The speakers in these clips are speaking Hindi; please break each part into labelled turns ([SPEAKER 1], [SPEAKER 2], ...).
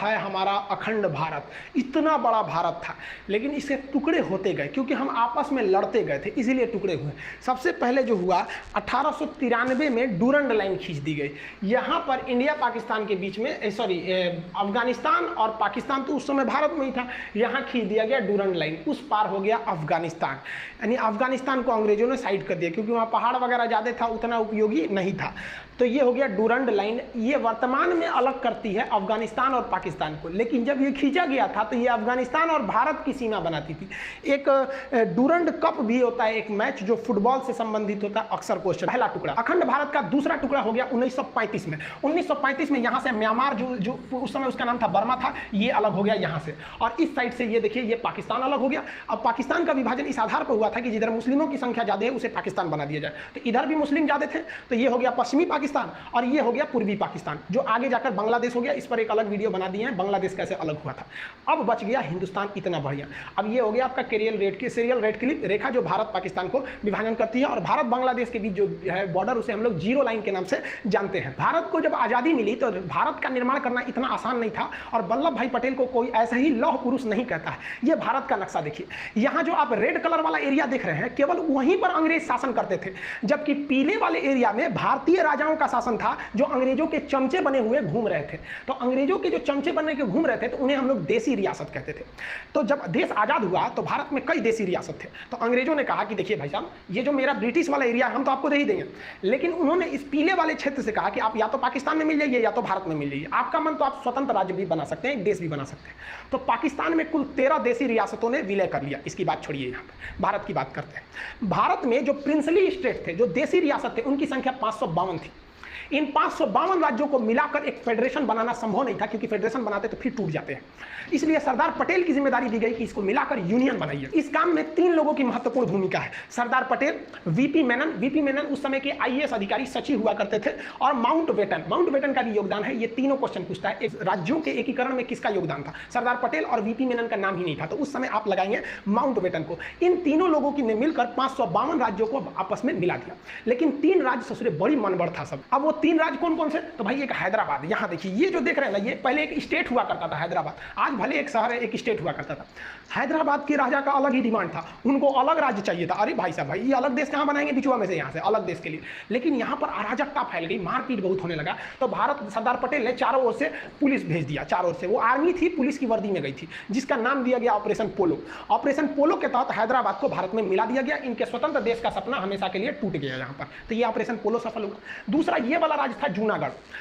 [SPEAKER 1] है हमारा अखंड भारत। इतना बड़ा भारत था, लेकिन इसके टुकड़े होते गए क्योंकि हम आपस में लड़ते गए थे, इसीलिए टुकड़े हुए। सबसे पहले जो हुआ 1893 में डूरंड लाइन खींच दी गई। यहाँ पर इंडिया पाकिस्तान के बीच में अफगानिस्तान और पाकिस्तान तो उस समय भारत में ही था, यहाँ खींच दिया गया डूरंड लाइन। उस पार हो गया अफगानिस्तान, यानी अफगानिस्तान को अंग्रेजों ने साइड कर दिया क्योंकि वहाँ पहाड़ वगैरह ज़्यादा था, उतना उपयोगी नहीं था। तो ये हो गया डूरंड लाइन। ये वर्तमान में अलग करती है अफगानिस्तान और पाकिस्तान को, लेकिन जब ये खींचा गया था तो ये अफगानिस्तान और भारत की सीमा बनाती थी। एक डूरंड कप भी होता है, एक मैच जो फुटबॉल से संबंधित होता है, अक्सर क्वेश्चन। पहला टुकड़ा अखंड भारत का दूसरा टुकड़ा हो गया 1935 में। 1935 में यहाँ से म्यांमार जो उस समय उसका नाम था बर्मा था, ये अलग हो गया यहाँ से, और इस साइड से ये देखिए ये पाकिस्तान अलग हो गया। अब पाकिस्तान का विभाजन इस आधार पर हुआ था कि जिधर मुस्लिमों की संख्या ज्यादा है उसे पाकिस्तान बना दिया जाए, तो इधर भी मुस्लिम ज्यादा थे तो ये हो गया पश्चिमी पाकिस्तान, और ये हो गया पूर्वी पाकिस्तान जो आगे जाकर बांग्लादेश हो गया। इस पर एक अलग वीडियो बना दिए हैं, बांग्लादेश कैसे अलग हुआ था। अब बच गया हिंदुस्तान, इतना बढ़िया। अब ये हो गया आपका सीरियल रेड क्लिप रेखा जो भारत पाकिस्तान को विभाजन करती है, और भारत बांग्लादेश के बीच जो है बॉर्डर उसे हम लोग जीरो लाइन के नाम से जानते हैं। भारत को जब आजादी मिली तो भारत का निर्माण करना इतना आसान नहीं था, और वल्लभ भाई पटेल को कोई ऐसा ही लौह पुरुष नहीं कहता है। ये भारत का नक्शा देखिए, यहाँ जो आप रेड कलर वाला एरिया देख रहे हैं केवल वहीं पर अंग्रेज शासन करते थे, जबकि पीले वाले एरिया में भारतीय राजाओं का शासन था जो अंग्रेजों के चमचे बने हुए घूम रहे थे। तो अंग्रेजों के जो चमचे बने के घूम रहे थे तो उन्हें हम लोग देसी रियासत कहते थे। तो जब देश आजाद हुआ तो भारत में कई देसी रियासत थे, तो अंग्रेजों ने कहा कि देखिए भाई साहब ये जो मेरा ब्रिटिश वाला एरिया हम तो आपको दे ही देंगे, लेकिन उन्होंने इस पीले वाले क्षेत्र से कहा कि आप या तो पाकिस्तान में मिल जाइए या तो भारत में मिल जाइए, आपका मन तो आप स्वतंत्र राज्य भी बना सकते हैं, एक देश भी बना सकते हैं। तो पाकिस्तान में कुल 13 देसी रियासतों ने विलय कर लिया। इसकी बात छोड़िए, यहाँ पर भारत की बात करते हैं। भारत में जो प्रिंसली स्टेट थे, जो देसी रियासत थे, उनकी संख्या 552 थी। इन 552 राज्यों को मिलाकर एक फेडरेशन बनाना संभव नहीं था, क्योंकि फेडरेशन बनाते तो फिर टूट जाते हैं। इसलिए सरदार पटेल की जिम्मेदारी दी गई कि इसको मिलाकर यूनियन बनाइए। इस काम में 3 लोगों की महत्वपूर्ण भूमिका है, सरदार पटेल, वीपी मेनन उस समय के आईएएस अधिकारी सचिव हुआ करते थे, और माउंटबेटन का भी योगदान है। ये तीनों क्वेश्चन पूछता है, राज्यों के एकीकरण में किसका योगदान था। सरदार पटेल और वीपी मेनन का नाम ही नहीं था, तो उस समय आप लगाएंगे माउंटबेटन को। इन तीनों लोगों की ने मिलकर 552 राज्यों को आपस में मिला दिया, लेकिन 3 राज्य ससुरे बड़ी मनबड़ था सब। अब वो 3 राज्य कौन कौन से, तो भाई एक हैदराबाद, यहां देखिए ये जो देख रहे हैं ना, ये पहले एक स्टेट हुआ करता था हैदराबाद, आज भले एक शहर है, एक स्टेट हुआ करता था। हैदराबाद के राजा का अलग ही डिमांड था, उनको अलग राज्य चाहिए था। अरे भाई साहब भाई ये अलग देश कहां बनाएंगे बिचुआ में से, यहां से अलग देश के लिए। लेकिन यहां पर अराजकता फैल गई, मारपीट बहुत होने लगा, तो सरदार पटेल ने चारों ओर से पुलिस भेज दिया। चारों ओर से वो आर्मी थी, पुलिस की वर्दी में गई थी, जिसका नाम दिया गया ऑपरेशन पोलो। ऑपरेशन पोलो के तहत हैदराबाद को भारत में मिला दिया गया। इनके स्वतंत्र देश का सपना हमेशा के लिए टूट गया यहाँ पर, तो ये ऑपरेशन पोलो सफल हुआ। दूसरा ये वाला राज्य था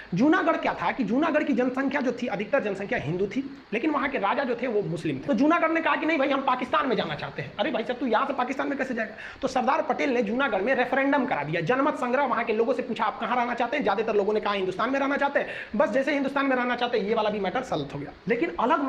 [SPEAKER 1] जूनागढ़ क्या था कि जूनागढ़ की जनसंख्या जो थी, अधिकतर जनसंख्या हिंदू थी, लेकिन वहां के राजा जो थे वो मुस्लिम थे। तो जूनागढ़ ने कहा कि नहीं भाई हम पाकिस्तान में जाना चाहते हैं। अरे भाई साहब तू यहां से पाकिस्तान में कैसे जाएगा। तो सरदार पटेल ने जूनागढ़ में रेफरेंडम करा दिया, जनमत संग्रह। वहां के लोगों से पूछा आप कहां रहना चाहते हैं, ज्यादातर लोगों ने कहा हिंदुस्तान में रहना चाहते हैं। बस जैसे हिंदुस्तान में रहना चाहते हैं, ये वाला भी मैटर सॉल्व हो गया। लेकिन अलग